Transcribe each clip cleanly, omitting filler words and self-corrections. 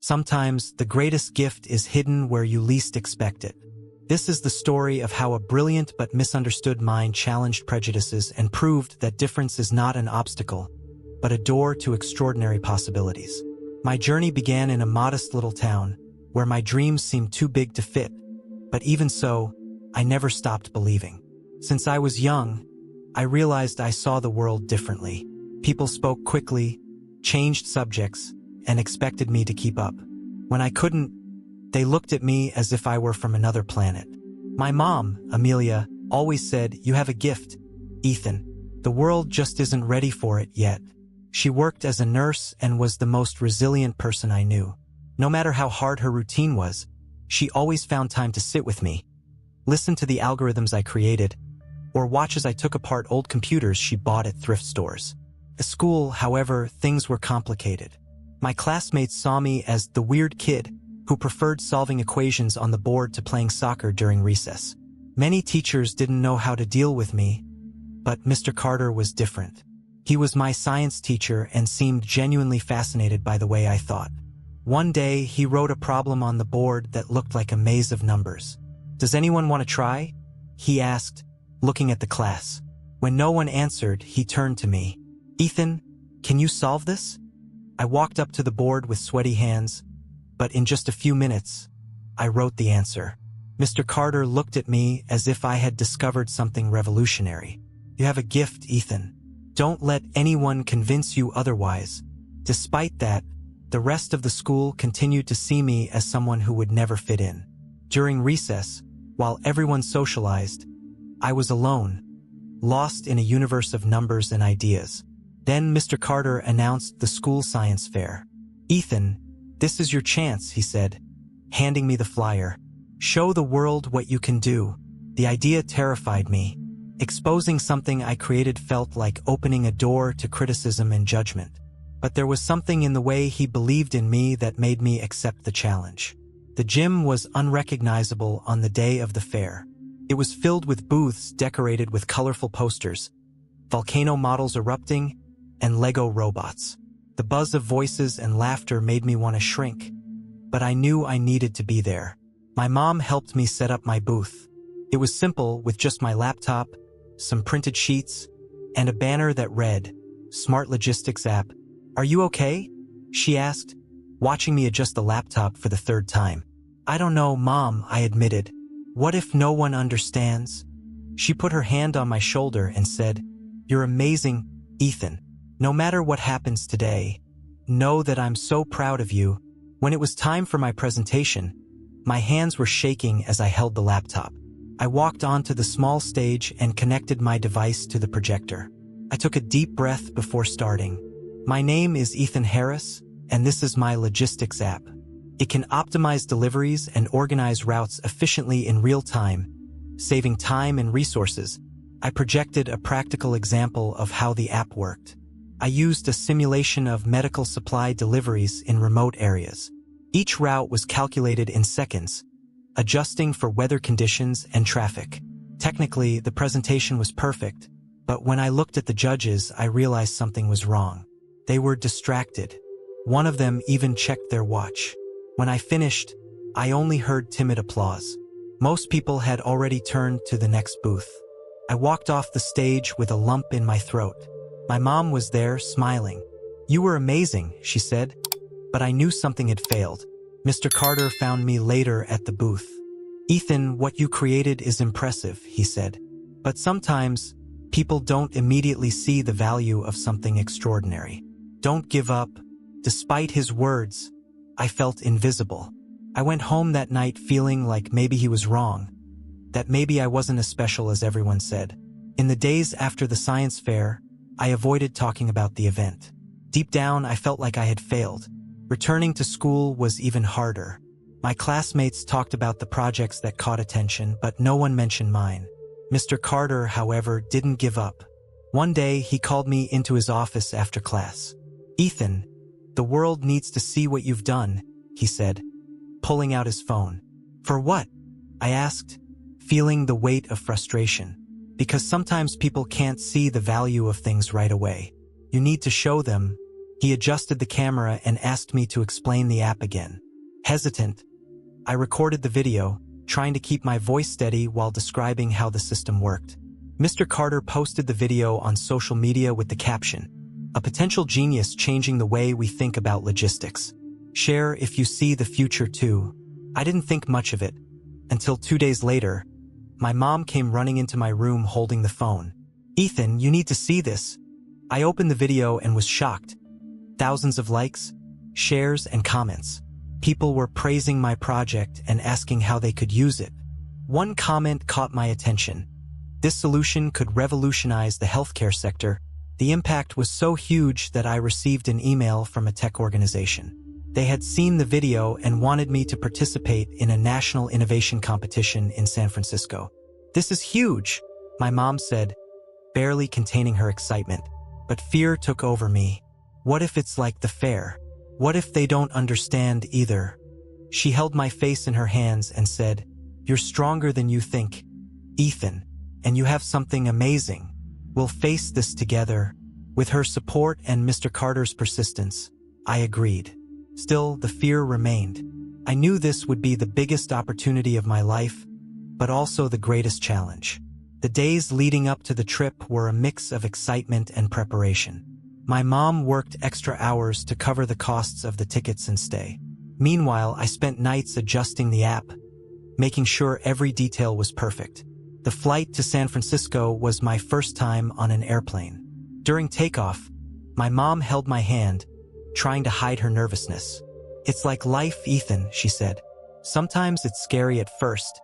Sometimes the greatest gift is hidden where you least expect it. This is the story of how a brilliant but misunderstood mind challenged prejudices and proved that difference is not an obstacle, but a door to extraordinary possibilities. My journey began in a modest little town, where my dreams seemed too big to fit, but even so, I never stopped believing. Since I was young, I realized I saw the world differently. People spoke quickly, changed subjects, and expected me to keep up. When I couldn't, they looked at me as if I were from another planet. My mom, Amelia, always said, "You have a gift, Ethan. The world just isn't ready for it yet." She worked as a nurse and was the most resilient person I knew. No matter how hard her routine was, she always found time to sit with me, listen to the algorithms I created, or watch as I took apart old computers she bought at thrift stores. At school, however, things were complicated. My classmates saw me as the weird kid who preferred solving equations on the board to playing soccer during recess. Many teachers didn't know how to deal with me, but Mr. Carter was different. He was my science teacher and seemed genuinely fascinated by the way I thought. One day, he wrote a problem on the board that looked like a maze of numbers. "Does anyone want to try?" he asked, looking at the class. When no one answered, he turned to me. "Ethan, can you solve this?" I walked up to the board with sweaty hands, but in just a few minutes, I wrote the answer. Mr. Carter looked at me as if I had discovered something revolutionary. "You have a gift, Ethan. Don't let anyone convince you otherwise." Despite that, the rest of the school continued to see me as someone who would never fit in. During recess, while everyone socialized, I was alone, lost in a universe of numbers and ideas. Then Mr. Carter announced the school science fair. "Ethan, this is your chance," he said, handing me the flyer. "Show the world what you can do." The idea terrified me. Exposing something I created felt like opening a door to criticism and judgment. But there was something in the way he believed in me that made me accept the challenge. The gym was unrecognizable on the day of the fair. It was filled with booths decorated with colorful posters, volcano models erupting, and Lego robots. The buzz of voices and laughter made me want to shrink, but I knew I needed to be there. My mom helped me set up my booth. It was simple, with just my laptop, some printed sheets, and a banner that read, "Smart Logistics App." "Are you okay?" she asked, watching me adjust the laptop for the third time. "I don't know, Mom," I admitted. "What if no one understands?" She put her hand on my shoulder and said, "You're amazing, Ethan. No matter what happens today, know that I'm so proud of you." When it was time for my presentation, my hands were shaking as I held the laptop. I walked onto the small stage and connected my device to the projector. I took a deep breath before starting. "My name is Ethan Harris, and this is my logistics app. It can optimize deliveries and organize routes efficiently in real time, saving time and resources." I projected a practical example of how the app worked. I used a simulation of medical supply deliveries in remote areas. Each route was calculated in seconds, adjusting for weather conditions and traffic. Technically, the presentation was perfect, but when I looked at the judges, I realized something was wrong. They were distracted. One of them even checked their watch. When I finished, I only heard timid applause. Most people had already turned to the next booth. I walked off the stage with a lump in my throat. My mom was there, smiling. "You were amazing," she said, but I knew something had failed. Mr. Carter found me later at the booth. "Ethan, what you created is impressive," he said. "But sometimes, people don't immediately see the value of something extraordinary. Don't give up." Despite his words, I felt invisible. I went home that night feeling like maybe he was wrong, that maybe I wasn't as special as everyone said. In the days after the science fair, I avoided talking about the event. Deep down, I felt like I had failed. Returning to school was even harder. My classmates talked about the projects that caught attention, but no one mentioned mine. Mr. Carter, however, didn't give up. One day, he called me into his office after class. "Ethan, the world needs to see what you've done," he said, pulling out his phone. "For what?" I asked, feeling the weight of frustration. "Because sometimes people can't see the value of things right away. You need to show them," He adjusted the camera and asked me to explain the app again. Hesitant, I recorded the video, trying to keep my voice steady while describing how the system worked. Mr. Carter posted the video on social media with the caption, "A potential genius changing the way we think about logistics. Share if you see the future too." I didn't think much of it, until 2 days later, my mom came running into my room holding the phone. "Ethan, you need to see this." I opened the video and was shocked. Thousands of likes, shares, and comments. People were praising my project and asking how they could use it. One comment caught my attention. This solution could revolutionize the healthcare sector. The impact was so huge that I received an email from a tech organization. They had seen the video and wanted me to participate in a national innovation competition in San Francisco. "This is huge," my mom said, barely containing her excitement. But fear took over me. What if it's like the fair? What if they don't understand either? She held my face in her hands and said, "You're stronger than you think, Ethan, and you have something amazing. We'll face this together." With her support and Mr. Carter's persistence, I agreed. Still, the fear remained. I knew this would be the biggest opportunity of my life, but also the greatest challenge. The days leading up to the trip were a mix of excitement and preparation. My mom worked extra hours to cover the costs of the tickets and stay. Meanwhile, I spent nights adjusting the app, making sure every detail was perfect. The flight to San Francisco was my first time on an airplane. During takeoff, my mom held my hand, trying to hide her nervousness. "It's like life, Ethan," she said. "Sometimes it's scary at first,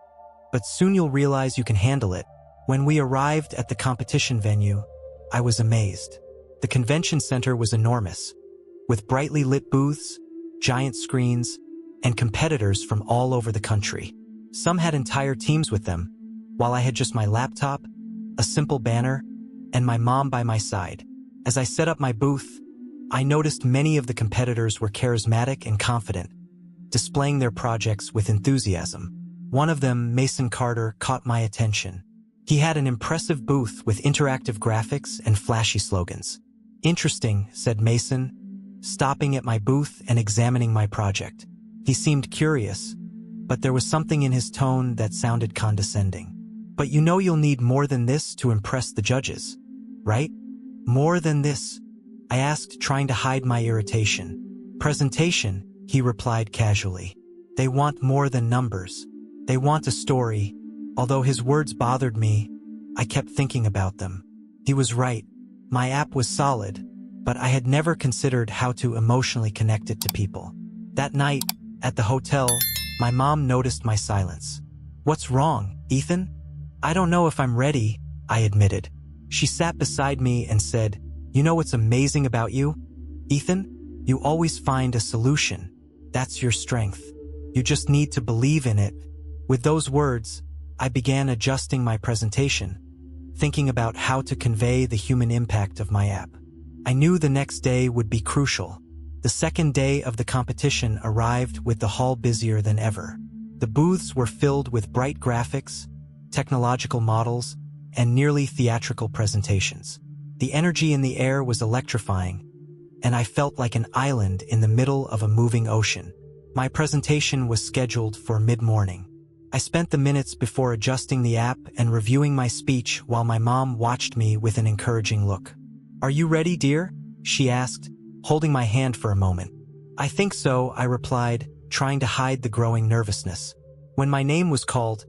but soon you'll realize you can handle it." When we arrived at the competition venue, I was amazed. The convention center was enormous, with brightly lit booths, giant screens, and competitors from all over the country. Some had entire teams with them, while I had just my laptop, a simple banner, and my mom by my side. As I set up my booth, I noticed many of the competitors were charismatic and confident, displaying their projects with enthusiasm. One of them, Mason Carter, caught my attention. He had an impressive booth with interactive graphics and flashy slogans. "Interesting," said Mason, stopping at my booth and examining my project. He seemed curious, but there was something in his tone that sounded condescending. "But you know you'll need more than this to impress the judges, right?" "More than this?" I asked, trying to hide my irritation. "Presentation," he replied casually. "They want more than numbers. They want a story." Although his words bothered me, I kept thinking about them. He was right. My app was solid, but I had never considered how to emotionally connect it to people. That night, at the hotel, my mom noticed my silence. "What's wrong, Ethan?" "I don't know if I'm ready," I admitted. She sat beside me and said, "You know what's amazing about you, Ethan? You always find a solution. That's your strength. You just need to believe in it." With those words, I began adjusting my presentation, thinking about how to convey the human impact of my app. I knew the next day would be crucial. The second day of the competition arrived with the hall busier than ever. The booths were filled with bright graphics, technological models, and nearly theatrical presentations. The energy in the air was electrifying, and I felt like an island in the middle of a moving ocean. My presentation was scheduled for mid-morning. I spent the minutes before adjusting the app and reviewing my speech while my mom watched me with an encouraging look. "Are you ready, dear?" she asked, holding my hand for a moment. "I think so," I replied, trying to hide the growing nervousness. When my name was called,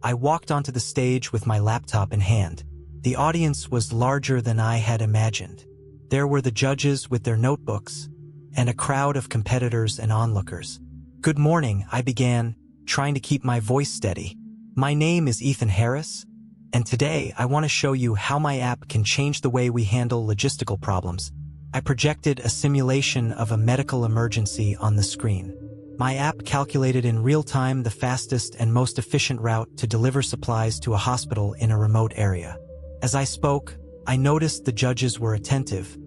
I walked onto the stage with my laptop in hand. The audience was larger than I had imagined. There were the judges with their notebooks, and a crowd of competitors and onlookers. "Good morning," I began, trying to keep my voice steady. "My name is Ethan Harris, and today I want to show you how my app can change the way we handle logistical problems." I projected a simulation of a medical emergency on the screen. My app calculated in real time the fastest and most efficient route to deliver supplies to a hospital in a remote area. As I spoke, I noticed the judges were attentive,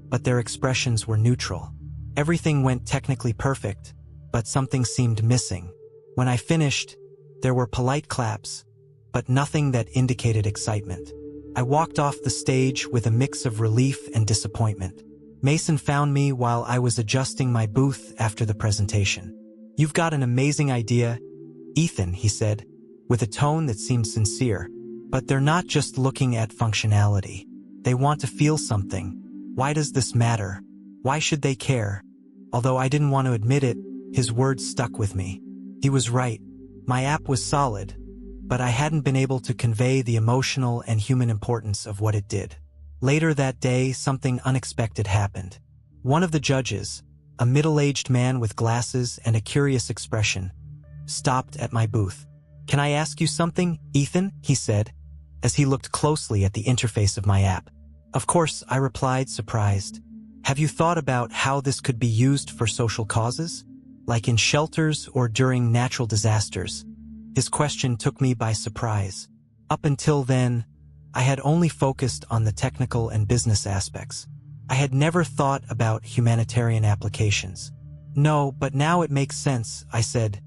but their expressions were neutral. Everything went technically perfect, but something seemed missing. When I finished, there were polite claps, but nothing that indicated excitement. I walked off the stage with a mix of relief and disappointment. Mason found me while I was adjusting my booth after the presentation. "You've got an amazing idea, Ethan," he said, with a tone that seemed sincere. "But they're not just looking at functionality. They want to feel something. Why does this matter? Why should they care?" Although I didn't want to admit it, his words stuck with me. He was right. My app was solid, but I hadn't been able to convey the emotional and human importance of what it did. Later that day, something unexpected happened. One of the judges, a middle-aged man with glasses and a curious expression, stopped at my booth. "Can I ask you something, Ethan?" he said, as he looked closely at the interface of my app. "Of course," I replied, surprised. "Have you thought about how this could be used for social causes? Like in shelters or during natural disasters?" His question took me by surprise. Up until then, I had only focused on the technical and business aspects. I had never thought about humanitarian applications. "No, but now it makes sense," I said,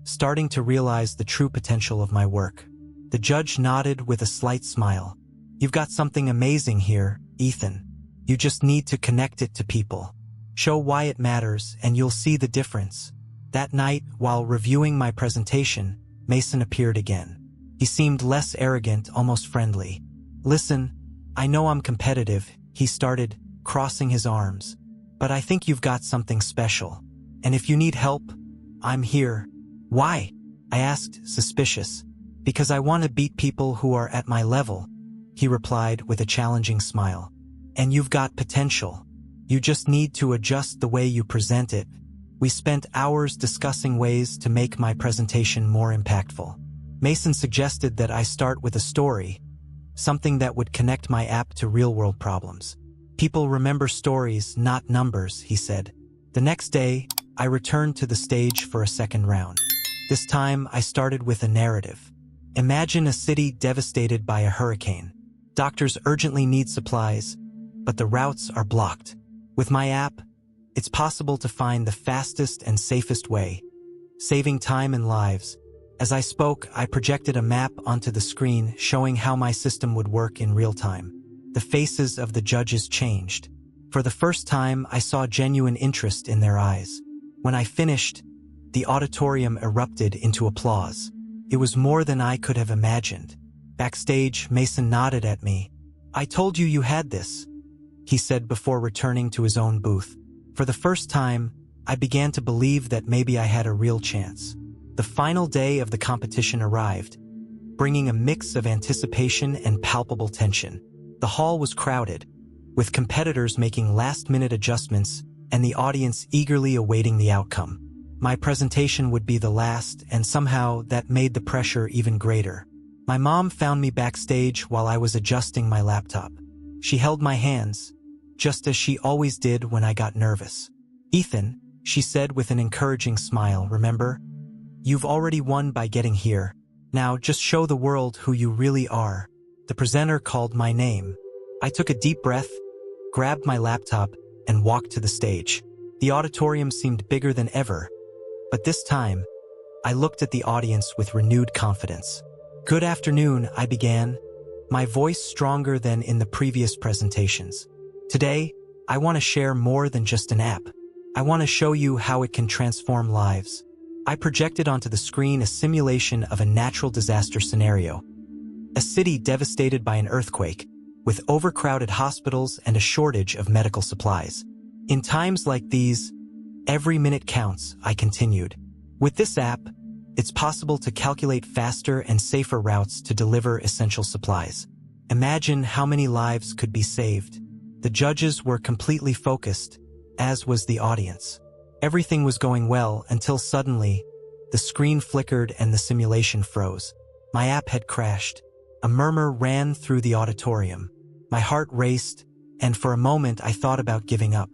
starting to realize the true potential of my work. The judge nodded with a slight smile. "You've got something amazing here, Ethan. You just need to connect it to people. Show why it matters, and you'll see the difference." That night, while reviewing my presentation, Mason appeared again. He seemed less arrogant, almost friendly. "Listen, I know I'm competitive," he started, crossing his arms. "But I think you've got something special. And if you need help, I'm here." "Why?" I asked, suspicious. "Because I want to beat people who are at my level," he replied with a challenging smile. "And you've got potential. You just need to adjust the way you present it." We spent hours discussing ways to make my presentation more impactful. Mason suggested that I start with a story, something that would connect my app to real-world problems. "People remember stories, not numbers," he said. The next day, I returned to the stage for a second round. This time, I started with a narrative. Imagine a city devastated by a hurricane. Doctors urgently need supplies, but the routes are blocked. With my app, it's possible to find the fastest and safest way, saving time and lives. As I spoke, I projected a map onto the screen showing how my system would work in real time. The faces of the judges changed. For the first time, I saw genuine interest in their eyes. When I finished, the auditorium erupted into applause. It was more than I could have imagined. Backstage, Mason nodded at me. "I told you you had this," he said before returning to his own booth. For the first time, I began to believe that maybe I had a real chance. The final day of the competition arrived, bringing a mix of anticipation and palpable tension. The hall was crowded, with competitors making last-minute adjustments and the audience eagerly awaiting the outcome. My presentation would be the last, and somehow that made the pressure even greater. My mom found me backstage while I was adjusting my laptop. She held my hands, just as she always did when I got nervous. "Ethan," she said with an encouraging smile, "remember? You've already won by getting here. Now just show the world who you really are." The presenter called my name. I took a deep breath, grabbed my laptop, and walked to the stage. The auditorium seemed bigger than ever, but this time, I looked at the audience with renewed confidence. "Good afternoon," I began, my voice stronger than in the previous presentations. "Today, I want to share more than just an app. I want to show you how it can transform lives." I projected onto the screen a simulation of a natural disaster scenario. A city devastated by an earthquake, with overcrowded hospitals and a shortage of medical supplies. "In times like these, every minute counts," I continued. "With this app, it's possible to calculate faster and safer routes to deliver essential supplies. Imagine how many lives could be saved." The judges were completely focused, as was the audience. Everything was going well until suddenly, the screen flickered and the simulation froze. My app had crashed. A murmur ran through the auditorium. My heart raced, and for a moment I thought about giving up.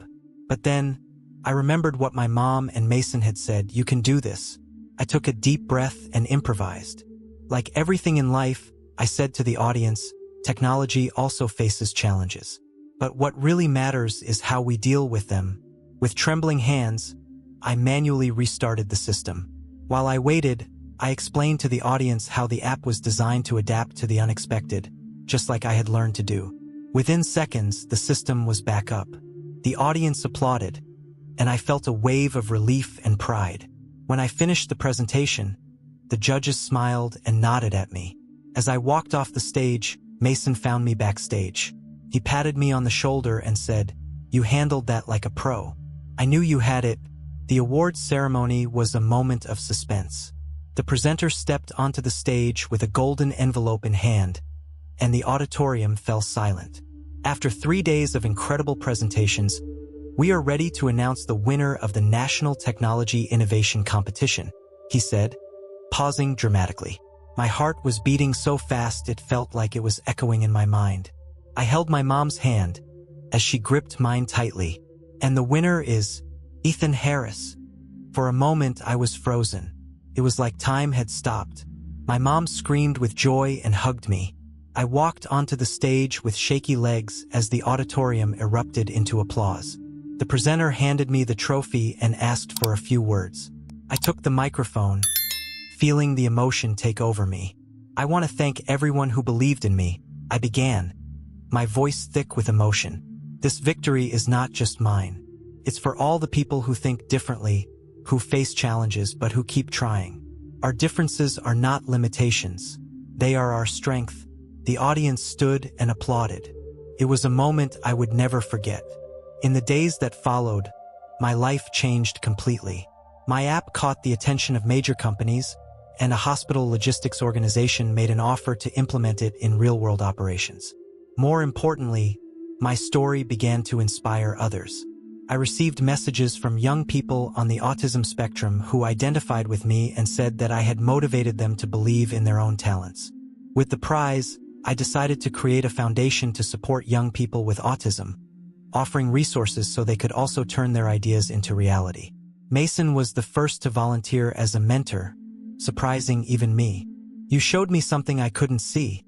But then, I remembered what my mom and Mason had said: "You can do this." I took a deep breath and improvised. Like everything in life, I said to the audience, technology also faces challenges. But what really matters is how we deal with them. With trembling hands, I manually restarted the system. While I waited, I explained to the audience how the app was designed to adapt to the unexpected, just like I had learned to do. Within seconds, the system was back up. The audience applauded, and I felt a wave of relief and pride. When I finished the presentation, the judges smiled and nodded at me. As I walked off the stage, Mason found me backstage. He patted me on the shoulder and said, "You handled that like a pro. I knew you had it." The awards ceremony was a moment of suspense. The presenter stepped onto the stage with a golden envelope in hand, and the auditorium fell silent. After 3 days of incredible presentations, "We are ready to announce the winner of the National Technology Innovation Competition," he said, pausing dramatically. My heart was beating so fast it felt like it was echoing in my mind. I held my mom's hand as she gripped mine tightly. "And the winner is Ethan Harris." For a moment, I was frozen. It was like time had stopped. My mom screamed with joy and hugged me. I walked onto the stage with shaky legs as the auditorium erupted into applause. The presenter handed me the trophy and asked for a few words. I took the microphone, feeling the emotion take over me. "I want to thank everyone who believed in me," I began, my voice thick with emotion. "This victory is not just mine. It's for all the people who think differently, who face challenges but who keep trying. Our differences are not limitations. They are our strength." The audience stood and applauded. It was a moment I would never forget. In the days that followed, my life changed completely. My app caught the attention of major companies, and a hospital logistics organization made an offer to implement it in real-world operations. More importantly, my story began to inspire others. I received messages from young people on the autism spectrum who identified with me and said that I had motivated them to believe in their own talents. With the prize, I decided to create a foundation to support young people with autism, offering resources so they could also turn their ideas into reality. Mason was the first to volunteer as a mentor, surprising even me. "You showed me something I couldn't see,"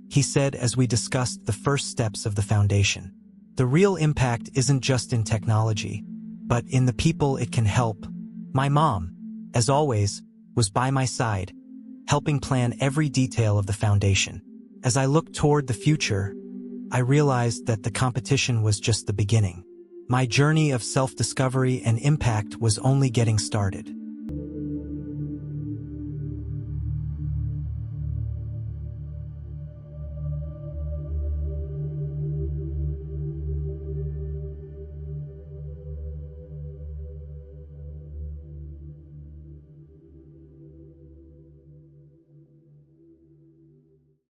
he said as we discussed the first steps of the foundation. "The real impact isn't just in technology, but in the people it can help." My mom, as always, was by my side, helping plan every detail of the foundation. As I looked toward the future, I realized that the competition was just the beginning. My journey of self-discovery and impact was only getting started.